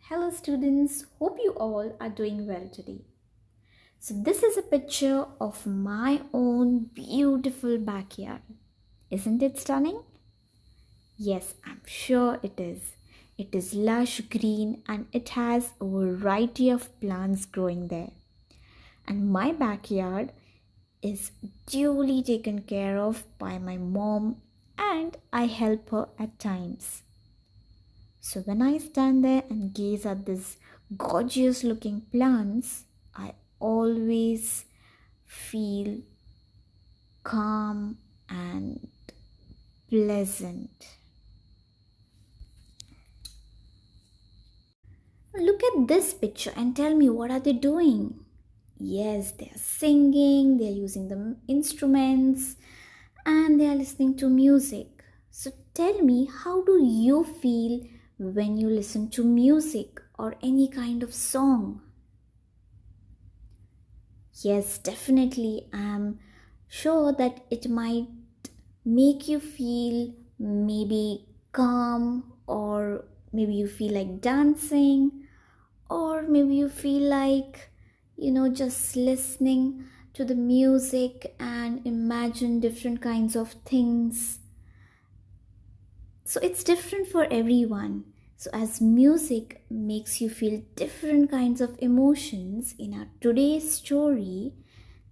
Hello students, hope you all are doing well today. So this is a picture of my own beautiful backyard. Isn't it stunning? Yes, I'm sure it is. It is lush green and it has a variety of plants growing there. And my backyard is duly taken care of by my mom and I help her at times. So when I stand there and gaze at this gorgeous looking plants, I always feel calm and pleasant. Look at this picture and tell me, what are they doing? Yes, they are singing, they are using the instruments, and they are listening to music. So tell me, how do you feel when you listen to music or any kind of song? Yes, definitely. I'm sure that it might make you feel maybe calm, or maybe you feel like dancing, or maybe you feel like, just listening to the music and imagine different kinds of things. So it's different for everyone. So as music makes you feel different kinds of emotions, in our today's story,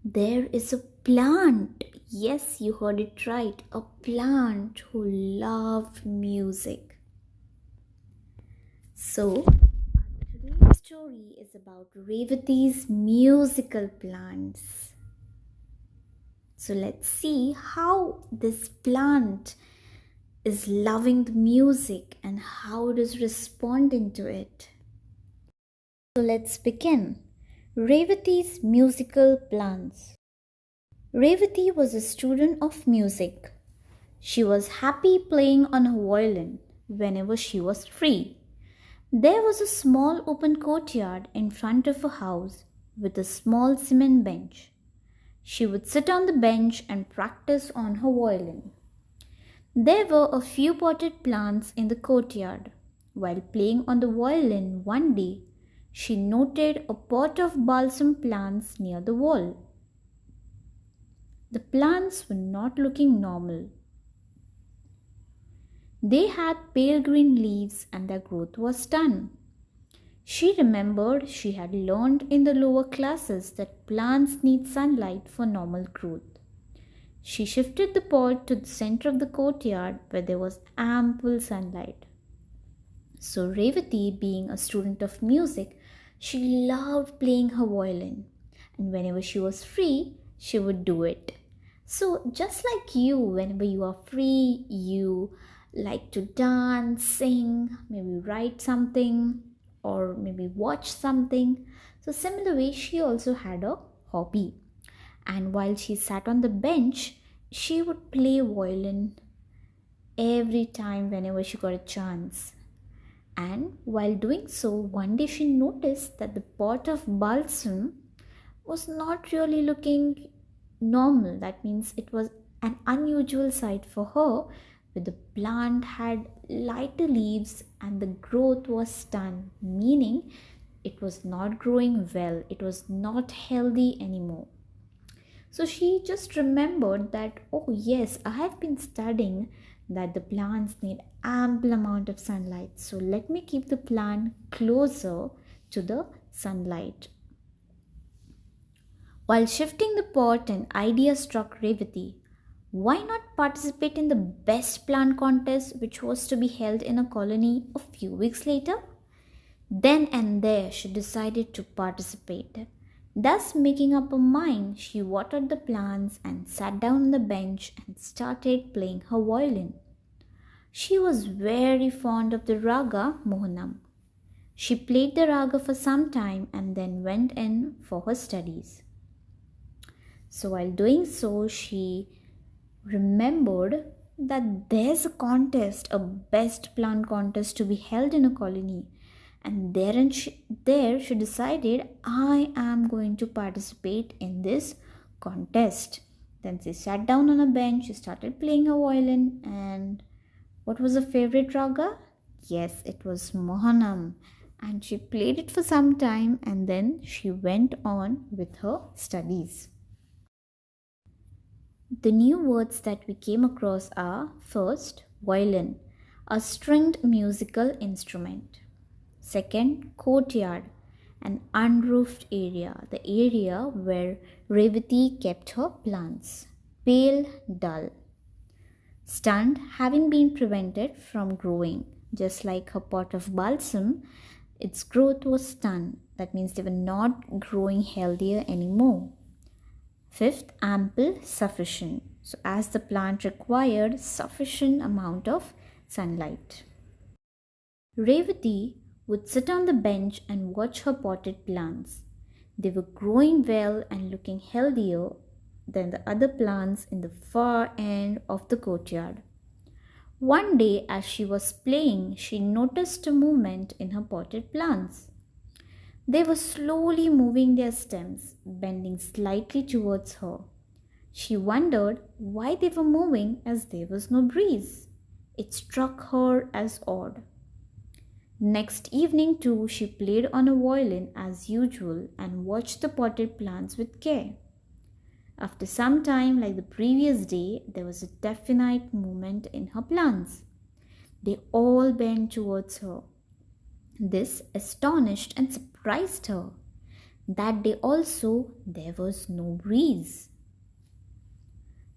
there is a plant. Yes, you heard it right. A plant who loved music. So today's story is about Revathi's musical plants. So let's see how this plant is loving the music and how it is responding to it. So let's begin. Revathi's musical plants. Revathi was a student of music. She was happy playing on her violin whenever she was free. There was a small open courtyard in front of her house with a small cement bench. She would sit on the bench and practice on her violin. There were a few potted plants in the courtyard. While playing on the violin one day, she noted a pot of balsam plants near the wall. The plants were not looking normal. They had pale green leaves and their growth was done. She remembered she had learned in the lower classes that plants need sunlight for normal growth. She shifted the pot to the center of the courtyard where there was ample sunlight. So Revathi, being a student of music, she loved playing her violin, and whenever she was free, she would do it. So just like you, whenever you are free, you like to dance, sing, maybe write something, or maybe watch something. So similar way, she also had a hobby. And while she sat on the bench, she would play violin every time whenever she got a chance. And while doing so, one day she noticed that the pot of balsam was not really looking normal. That means it was an unusual sight for her, where the plant had lighter leaves and the growth was stunned, meaning it was not growing well, it was not healthy anymore. So she just remembered that, oh yes, I have been studying that the plants need ample amount of sunlight. So let me keep the plant closer to the sunlight. While shifting the pot, an idea struck Revathi. Why not participate in the best plant contest which was to be held in a colony a few weeks later? Then and there she decided to participate. Thus, making up her mind, she watered the plants and sat down on the bench and started playing her violin. She was very fond of the raga Mohanam. She played the raga for some time and then went in for her studies. So while doing so, she remembered that there's a contest, a best plant contest to be held in a colony. And there she decided, I am going to participate in this contest. Then she sat down on a bench, she started playing her violin, and what was her favorite raga? Yes, it was Mohanam. And she played it for some time and then she went on with her studies. The new words that we came across are first, violin, a stringed musical instrument. Second, courtyard, an unroofed area, the area where Revathi kept her plants. Pale, dull. Stunned, having been prevented from growing. Just like her pot of balsam, its growth was stunned. That means they were not growing healthier anymore. Fifth, ample, sufficient. So as the plant required sufficient amount of sunlight. Revathi would sit on the bench and watch her potted plants. They were growing well and looking healthier than the other plants in the far end of the courtyard. One day, as she was playing, she noticed a movement in her potted plants. They were slowly moving their stems, bending slightly towards her. She wondered why they were moving as there was no breeze. It struck her as odd. Next evening, too, she played on a violin as usual and watched the potted plants with care. After some time, like the previous day, there was a definite movement in her plants. They all bent towards her. This astonished and surprised her. That day also, there was no breeze.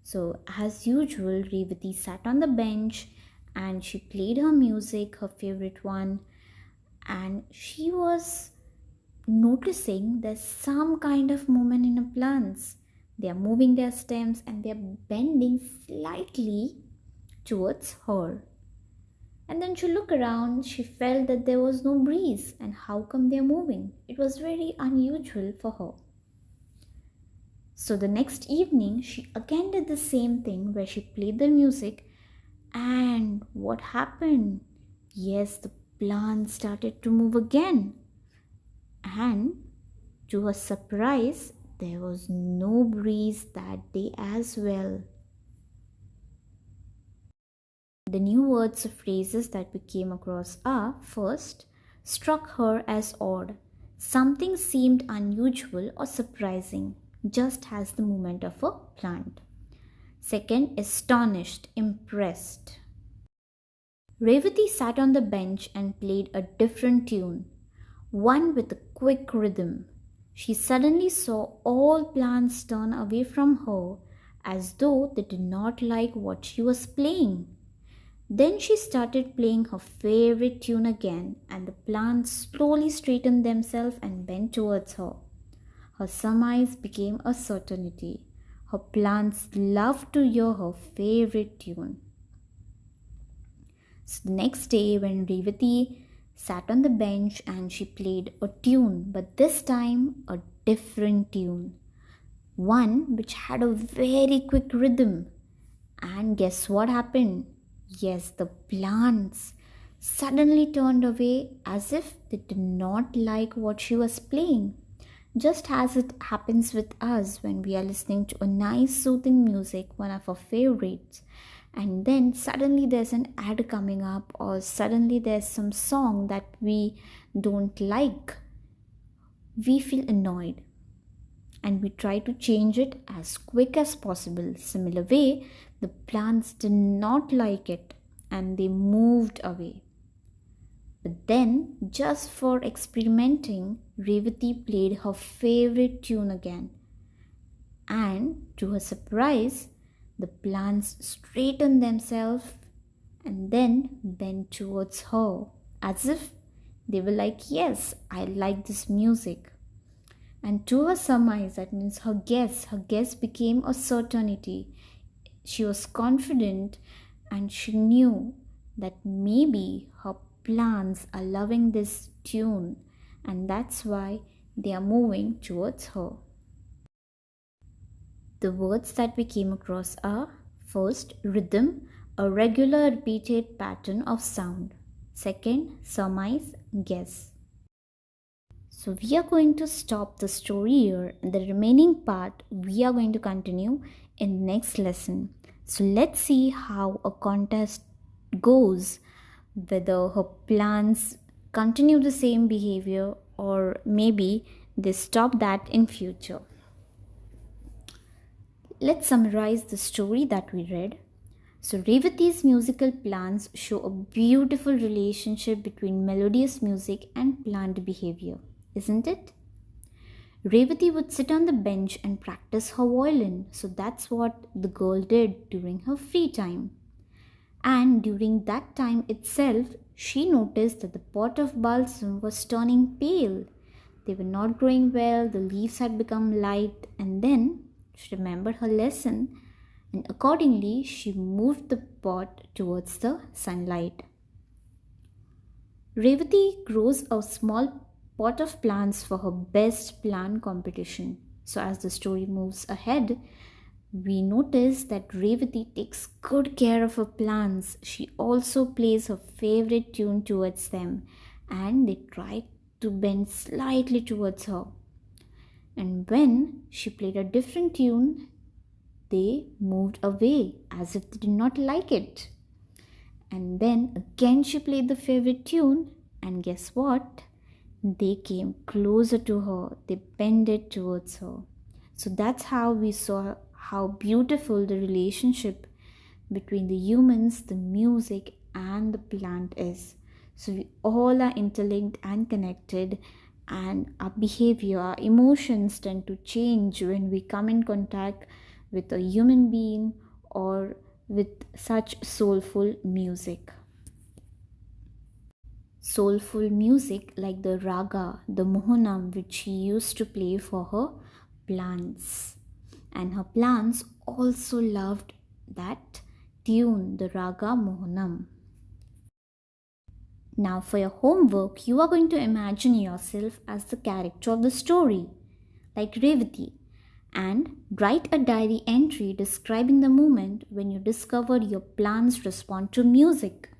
So, as usual, Revathi sat on the bench and she played her music, her favorite one, and she was noticing there's some kind of movement in the plants. They are moving their stems and they are bending slightly towards her. And then she looked around, she felt that there was no breeze, and how come they are moving? It was very unusual for her. So the next evening, she again did the same thing where she played the music, and what happened? Yes, the plants started to move again. And to her surprise, there was no breeze that day as well. The new words or phrases that we came across are first, struck her as odd. Something seemed unusual or surprising, just as the movement of a plant. Second, astonished, impressed. Revathi sat on the bench and played a different tune, one with a quick rhythm. She suddenly saw all plants turn away from her as though they did not like what she was playing. Then she started playing her favorite tune again, and the plants slowly straightened themselves and bent towards her. Her surmise became a certainty. Her plants loved to hear her favorite tune. So the next day, when Revathi sat on the bench and she played a tune, but this time a different tune, one which had a very quick rhythm. And guess what happened? Yes, the plants suddenly turned away as if they did not like what she was playing. Just as it happens with us when we are listening to a nice soothing music, one of our favorites, and then suddenly there's an ad coming up, or suddenly there's some song that we don't like, we feel annoyed and we try to change it as quick as possible. Similar way, the plants did not like it and they moved away. But then, just for experimenting, Revathi played her favorite tune again. And to her surprise, the plants straightened themselves and then bent towards her as if they were like, yes, I like this music. And to her surmise, that means her guess became a certainty. She was confident and she knew that maybe her plants are loving this tune and that's why they are moving towards her. The words that we came across are first, rhythm, a regular repeated pattern of sound. Second, surmise, guess. So we are going to stop the story here, and the remaining part we are going to continue in the next lesson. So let's see how a contest goes, whether her plants continue the same behavior, or maybe they stop that in future. Let's summarize the story that we read. So, Revathi's musical plants show a beautiful relationship between melodious music and plant behavior, isn't it? Revathi would sit on the bench and practice her violin, so that's what the girl did during her free time. And during that time itself, she noticed that the pot of balsam was turning pale. They were not growing well, the leaves had become light, and then she remembered her lesson, and accordingly she moved the pot towards the sunlight. Revathi grows a small pot of plants for her best plant competition. So, as the story moves ahead, we notice that Revathi takes good care of her plants. She also plays her favorite tune towards them, and they try to bend slightly towards her. And when she played a different tune, they moved away as if they did not like it. And then again she played the favorite tune, and guess what? They came closer to her, they bended towards her. So that's how we saw how beautiful the relationship between the humans, the music, and the plant is. So we all are interlinked and connected, and our behavior, our emotions tend to change when we come in contact with a human being or with such soulful music. Soulful music like the raga, the mohanam, which she used to play for her plants. And her plants also loved that tune, the raga mohanam. Now, for your homework, you are going to imagine yourself as the character of the story, like Revathi, and write a diary entry describing the moment when you discovered your plants respond to music.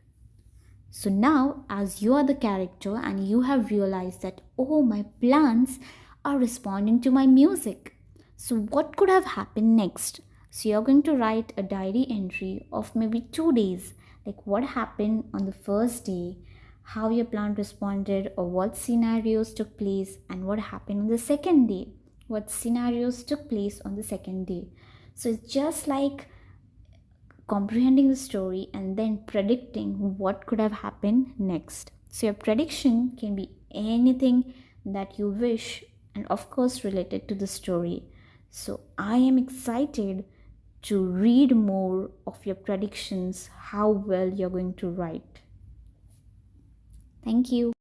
So now, as you are the character and you have realized that, oh, my plants are responding to my music. So, what could have happened next? So, you're going to write a diary entry of maybe 2 days, like what happened on the first day, how your plant responded, or what scenarios took place, and what happened on the second day, what scenarios took place on the second day. So, it's just like comprehending the story and then predicting what could have happened next. So, your prediction can be anything that you wish, and of course, related to the story. So, I am excited to read more of your predictions, how well you're going to write. Thank you.